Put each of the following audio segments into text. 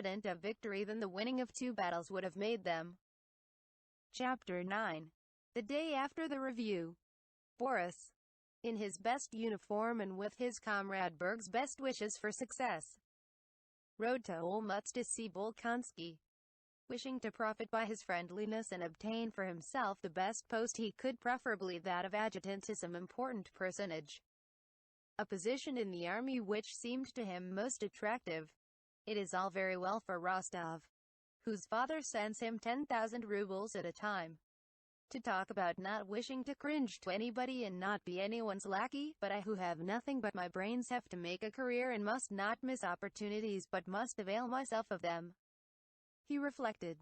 confident of victory than the winning of 2 battles would have made them. Chapter 9. The day after the review. Boris, in his best uniform and with his comrade Berg's best wishes for success, rode to Olmutz to see Bolkonski, wishing to profit by his friendliness and obtain for himself the best post he could, preferably that of adjutant to some important personage, a position in the army which seemed to him most attractive. It is all very well for Rostov, whose father sends him 10,000 rubles at a time, to talk about not wishing to cringe to anybody and not be anyone's lackey, but I, who have nothing but my brains, have to make a career and must not miss opportunities but must avail myself of them. He reflected.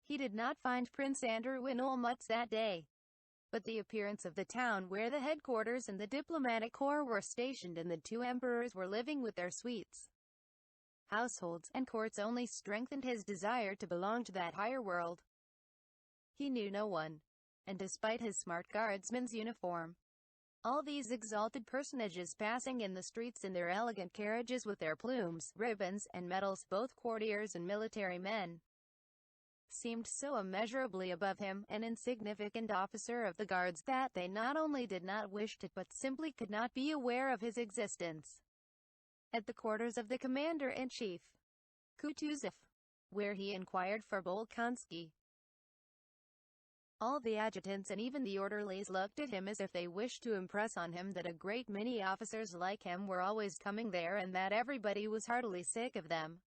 He did not find Prince Andrew in Olmutz that day, but the appearance of the town where the headquarters and the diplomatic corps were stationed and the 2 emperors were living with their suites, households, and courts only strengthened his desire to belong to that higher world. He knew no one, and despite his smart guardsman's uniform, all these exalted personages passing in the streets in their elegant carriages with their plumes, ribbons, and medals, both courtiers and military men, seemed so immeasurably above him, an insignificant officer of the guards, that they not only did not wish to, but simply could not be aware of his existence. At the quarters of the commander-in-chief, Kutuzov, where he inquired for Bolkonski, all the adjutants and even the orderlies looked at him as if they wished to impress on him that a great many officers like him were always coming there and that everybody was heartily sick of them.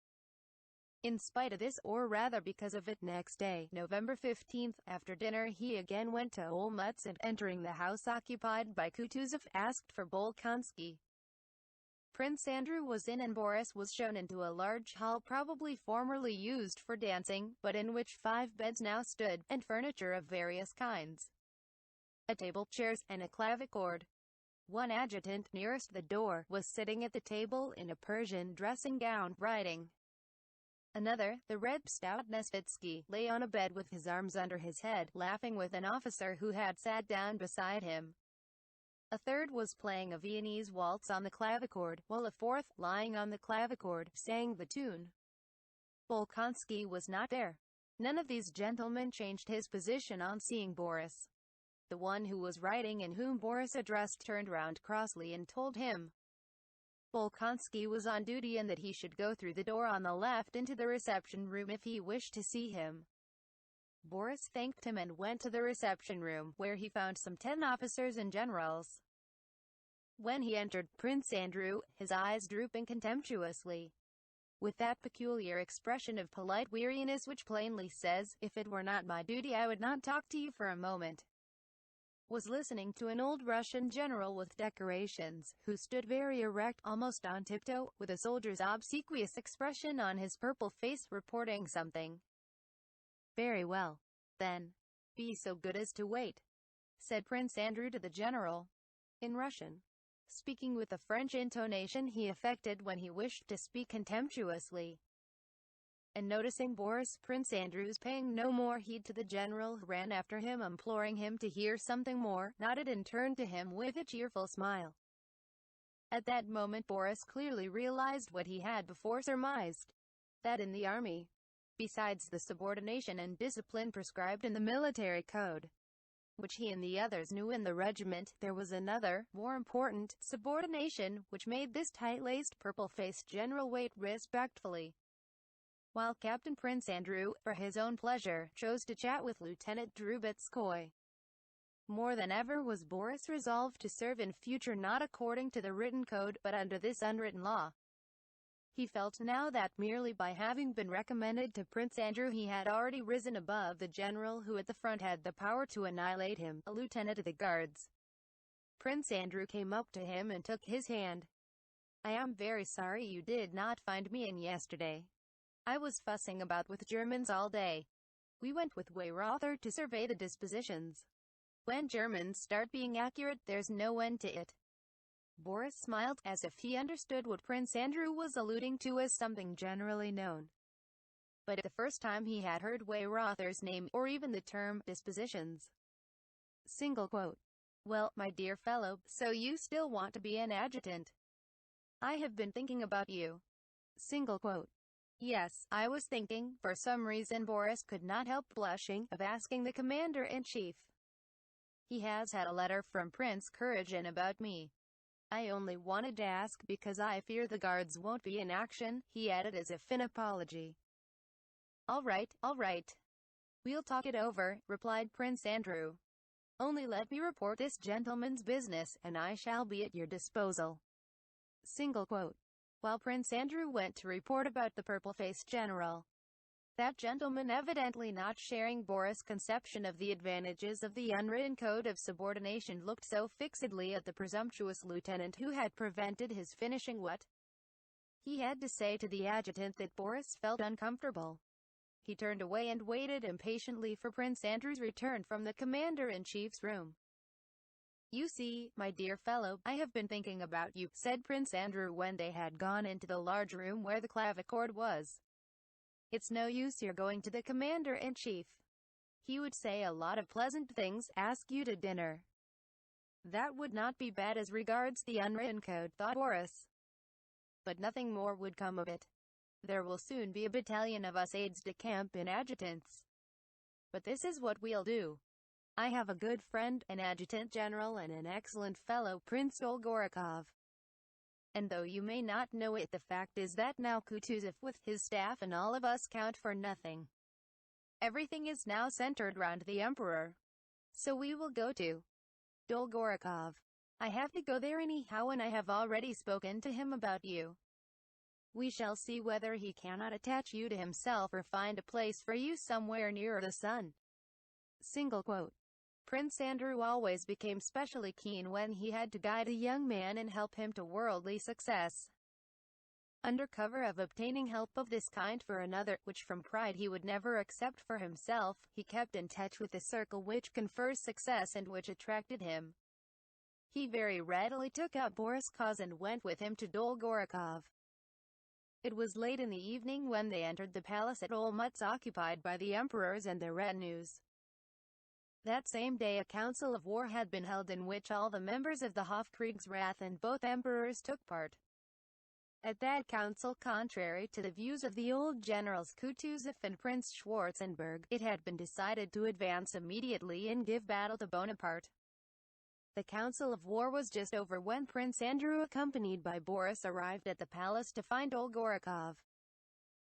In spite of this, or rather because of it, next day, November 15th, after dinner he again went to Olmutz and, entering the house occupied by Kutuzov, asked for Bolkonski. Prince Andrew was in and Boris was shown into a large hall probably formerly used for dancing, but in which 5 beds now stood, and furniture of various kinds, a table, chairs, and a clavichord. One adjutant, nearest the door, was sitting at the table in a Persian dressing gown, writing. Another, the red stout Nesvitsky, lay on a bed with his arms under his head, laughing with an officer who had sat down beside him. A third was playing a Viennese waltz on the clavichord, while a fourth, lying on the clavichord, sang the tune. Bolkonski was not there. None of these gentlemen changed his position on seeing Boris. The one who was writing and whom Boris addressed turned round crossly and told him Bolkonski was on duty and that he should go through the door on the left into the reception room if he wished to see him. Boris thanked him and went to the reception room, where he found some 10 officers and generals. When he entered, Prince Andrew, his eyes drooping contemptuously, with that peculiar expression of polite weariness which plainly says, "If it were not my duty I would not talk to you for a moment," was listening to an old Russian general with decorations, who stood very erect, almost on tiptoe, with a soldier's obsequious expression on his purple face, reporting something. "Very well. Then, be so good as to wait," said Prince Andrew to the general, in Russian, speaking with the French intonation he affected when he wished to speak contemptuously. And noticing Boris, Prince Andrew's paying no more heed to the general, who ran after him imploring him to hear something more, nodded and turned to him with a cheerful smile. At that moment Boris clearly realized what he had before surmised, that in the army, besides the subordination and discipline prescribed in the military code, which he and the others knew in the regiment, there was another, more important, subordination, which made this tight-laced, purple-faced general wait respectfully, while Captain Prince Andrew, for his own pleasure, chose to chat with Lieutenant Drubetskoy. More than ever was Boris resolved to serve in future not according to the written code, but under this unwritten law. He felt now that merely by having been recommended to Prince Andrew he had already risen above the general who at the front had the power to annihilate him, a lieutenant of the guards. Prince Andrew came up to him and took his hand. "I am very sorry you did not find me in yesterday. I was fussing about with Germans all day. We went with Weyrother to survey the dispositions. When Germans start being accurate, there's no end to it." Boris smiled, as if he understood what Prince Andrew was alluding to as something generally known. But the first time he had heard Weyrother's name, or even the term, dispositions. Single quote. "Well, my dear fellow, so you still want to be an adjutant? I have been thinking about you." Single quote. Yes, I was thinking, for some reason Boris could not help blushing, of asking the commander-in-chief. He has had a letter from Prince Kurijin about me. I only wanted to ask because I fear the guards won't be in action, he added as if in apology. All right. We'll talk it over, replied Prince Andrew. Only let me report this gentleman's business, and I shall be at your disposal. Single quote. While Prince Andrew went to report about the purple-faced general, that gentleman evidently not sharing Boris' conception of the advantages of the unwritten code of subordination looked so fixedly at the presumptuous lieutenant who had prevented his finishing what he had to say to the adjutant that Boris felt uncomfortable. He turned away and waited impatiently for Prince Andrew's return from the commander-in-chief's room. You see, my dear fellow, I have been thinking about you, said Prince Andrew when they had gone into the large room where the clavichord was. It's no use your going to the commander-in-chief. He would say a lot of pleasant things, ask you to dinner. That would not be bad as regards the unwritten code, thought Boris. But nothing more would come of it. There will soon be a battalion of us aides-de-camp and adjutants. But this is what we'll do. I have a good friend, an adjutant general and an excellent fellow, Prince Dolgorukov. And though you may not know it, the fact is that now Kutuzov with his staff and all of us count for nothing. Everything is now centered round the emperor. So we will go to Dolgorukov. I have to go there anyhow, and I have already spoken to him about you. We shall see whether he cannot attach you to himself or find a place for you somewhere nearer the sun. Single quote. Prince Andrew always became specially keen when he had to guide a young man and help him to worldly success. Under cover of obtaining help of this kind for another, which from pride he would never accept for himself, he kept in touch with the circle which confers success and which attracted him. He very readily took up Boris' cause and went with him to Dolgorukov. It was late in the evening when they entered the palace at Olmutz occupied by the emperors and their retinues. That same day a council of war had been held in which all the members of the Hofkriegsrath and both emperors took part. At that council, contrary to the views of the old generals Kutuzov and Prince Schwarzenberg, it had been decided to advance immediately and give battle to Bonaparte. The council of war was just over when Prince Andrew accompanied by Boris arrived at the palace to find Dolgorukov.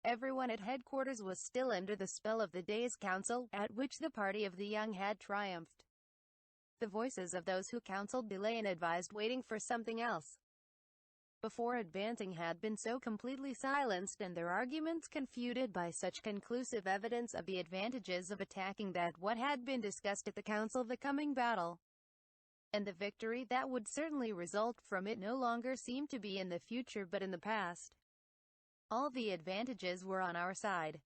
Everyone at headquarters was still under the spell of the day's council, at which the party of the young had triumphed. The voices of those who counseled delay and advised waiting for something else before advancing had been so completely silenced and their arguments confuted by such conclusive evidence of the advantages of attacking that what had been discussed at the council, the coming battle, and the victory that would certainly result from it, no longer seemed to be in the future but in the past. All the advantages were on our side.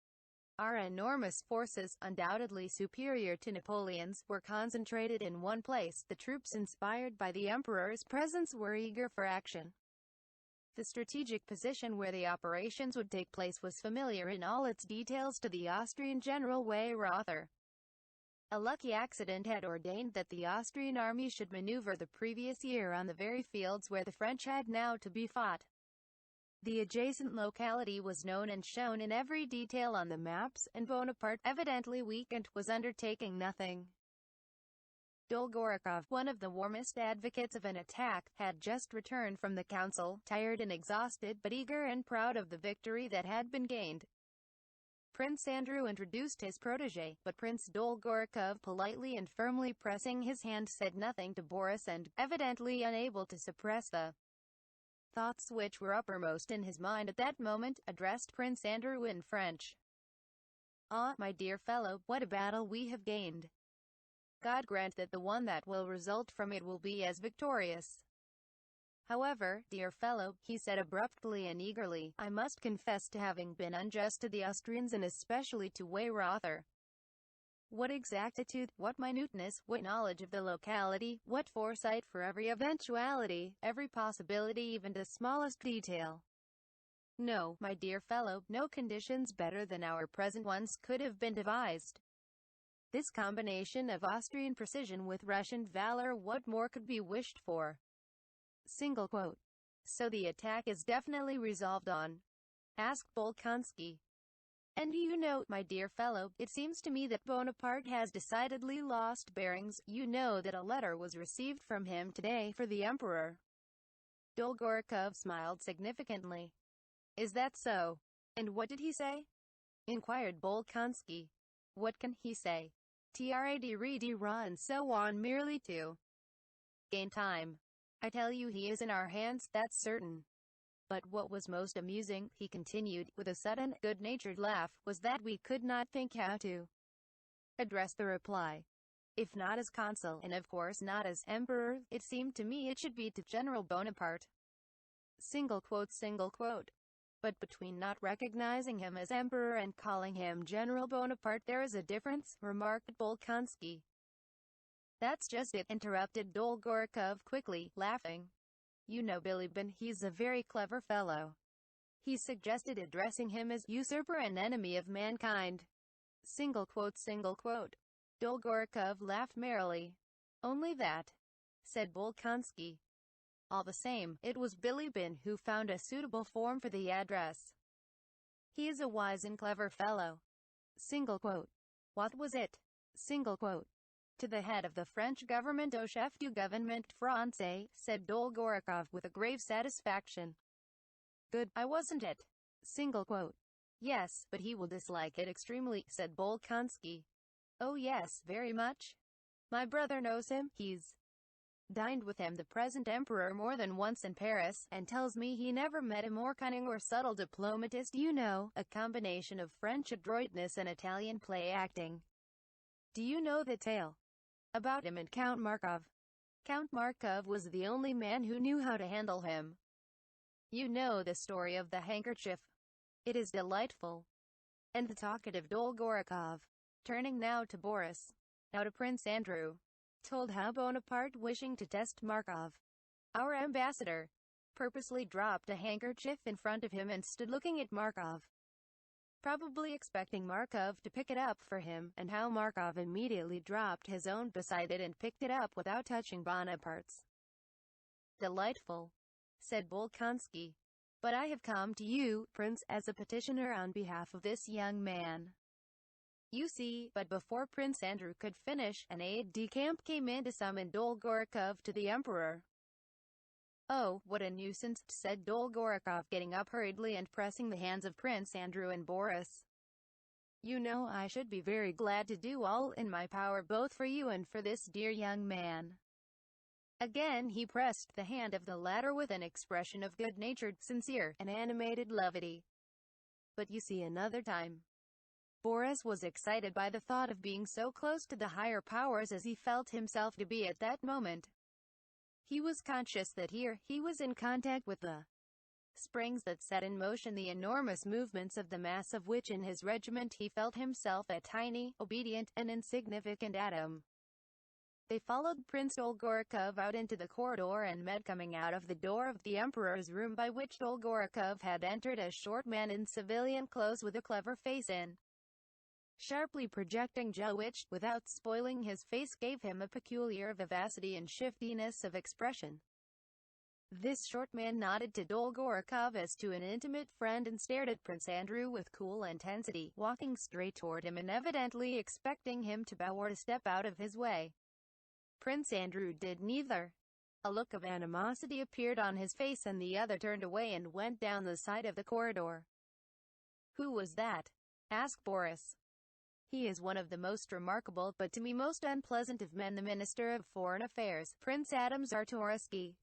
Our enormous forces, undoubtedly superior to Napoleon's, were concentrated in one place. The troops inspired by the emperor's presence were eager for action. The strategic position where the operations would take place was familiar in all its details to the Austrian general Weyrother. A lucky accident had ordained that the Austrian army should maneuver the previous year on the very fields where the French had now to be fought. The adjacent locality was known and shown in every detail on the maps, and Bonaparte, evidently weakened, was undertaking nothing. Dolgorukov, one of the warmest advocates of an attack, had just returned from the council, tired and exhausted, but eager and proud of the victory that had been gained. Prince Andrew introduced his protégé, but Prince Dolgorukov, politely and firmly pressing his hand, said nothing to Boris and, evidently unable to suppress the thoughts which were uppermost in his mind at that moment, addressed Prince Andrew in French. Ah, my dear fellow, what a battle we have gained! God grant that the one that will result from it will be as victorious. However, dear fellow, he said abruptly and eagerly, I must confess to having been unjust to the Austrians and especially to Weyrother. What exactitude, what minuteness, what knowledge of the locality, what foresight for every eventuality, every possibility, even the smallest detail. No, my dear fellow, no conditions better than our present ones could have been devised. This combination of Austrian precision with Russian valor, what more could be wished for? Single quote. So the attack is definitely resolved on. asked Bolkonski. And do you know, my dear fellow, it seems to me that Bonaparte has decidedly lost bearings. You know that a letter was received from him today for the emperor. Dolgorukov smiled significantly. Is that so? And what did he say? Inquired Bolkonski. What can he say? Trad and so on, merely to gain time. I tell you, he is in our hands, that's certain. But what was most amusing, he continued, with a sudden, good-natured laugh, was that we could not think how to address the reply. If not as consul, and of course not as emperor, it seemed to me it should be to General Bonaparte. Single quote. But between not recognizing him as emperor and calling him General Bonaparte there is a difference, remarked Bolkonski. That's just it, interrupted Dolgorukov quickly, laughing. You know Bilibin, he's a very clever fellow. He suggested addressing him as usurper and enemy of mankind. Single quote. Dolgorukov laughed merrily. Only that, said Bolkonski. All the same, it was Bilibin who found a suitable form for the address. He is a wise and clever fellow. Single quote. What was it? Single quote. To the head of the French government, au chef du gouvernement français, said Dolgorukov with a grave satisfaction. Good, I wasn't it? Single quote. Yes, but he will dislike it extremely, said Bolkonski. Oh yes, very much. My brother knows him, he's dined with him, the present emperor, more than once in Paris, and tells me he never met a more cunning or subtle diplomatist, you know, a combination of French adroitness and Italian play-acting. Do you know the tale about him and Count Markov? Count Markov was the only man who knew how to handle him. You know the story of the handkerchief. It is delightful. And the talkative Dolgorukov, turning now to Boris, now to Prince Andrew, told how Bonaparte, wishing to test Markov, our ambassador, purposely dropped a handkerchief in front of him and stood looking at Markov, probably expecting Markov to pick it up for him, and how Markov immediately dropped his own beside it and picked it up without touching Bonaparte's. Delightful, said Bolkonski. But I have come to you, Prince, as a petitioner on behalf of this young man. You see, but before Prince Andrew could finish, an aide-de-camp came in to summon Dolgorukov to the emperor. Oh, what a nuisance, said Dolgorukov, getting up hurriedly and pressing the hands of Prince Andrew and Boris. You know I should be very glad to do all in my power both for you and for this dear young man. Again he pressed the hand of the latter with an expression of good-natured, sincere, and animated levity. But you see, another time. Boris was excited by the thought of being so close to the higher powers as he felt himself to be at that moment. He was conscious that here, he was in contact with the springs that set in motion the enormous movements of the mass of which in his regiment he felt himself a tiny, obedient, and insignificant atom. They followed Prince Dolgorukov out into the corridor and met coming out of the door of the emperor's room by which Dolgorukov had entered a short man in civilian clothes with a clever face in sharply projecting jaw which, without spoiling his face, gave him a peculiar vivacity and shiftiness of expression. This short man nodded to Dolgorukov as to an intimate friend and stared at Prince Andrew with cool intensity, walking straight toward him and evidently expecting him to bow or to step out of his way. Prince Andrew did neither. A look of animosity appeared on his face and the other turned away and went down the side of the corridor. Who was that? asked Boris. He is one of the most remarkable, but to me most unpleasant of men, the Minister of Foreign Affairs, Prince Adam Czartoryski.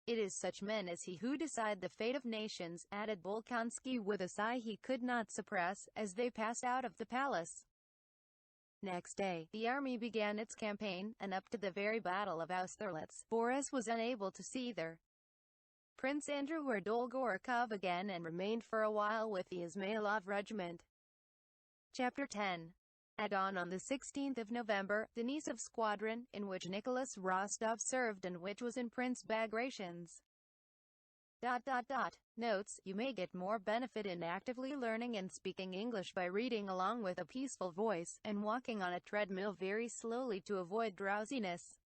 It is such men as he who decide the fate of nations, added Bolkonski with a sigh he could not suppress, as they passed out of the palace. Next day, the army began its campaign, and up to the very Battle of Austerlitz, Boris was unable to see either Prince Andrew or Dolgorukov again and remained for a while with the Izmailov regiment. Chapter 10. At dawn on the 16th of November, Denisov squadron, in which Nicholas Rostov served and which was in Prince Bagration's notes, you may get more benefit in actively learning and speaking English by reading along with a peaceful voice, and walking on a treadmill very slowly to avoid drowsiness.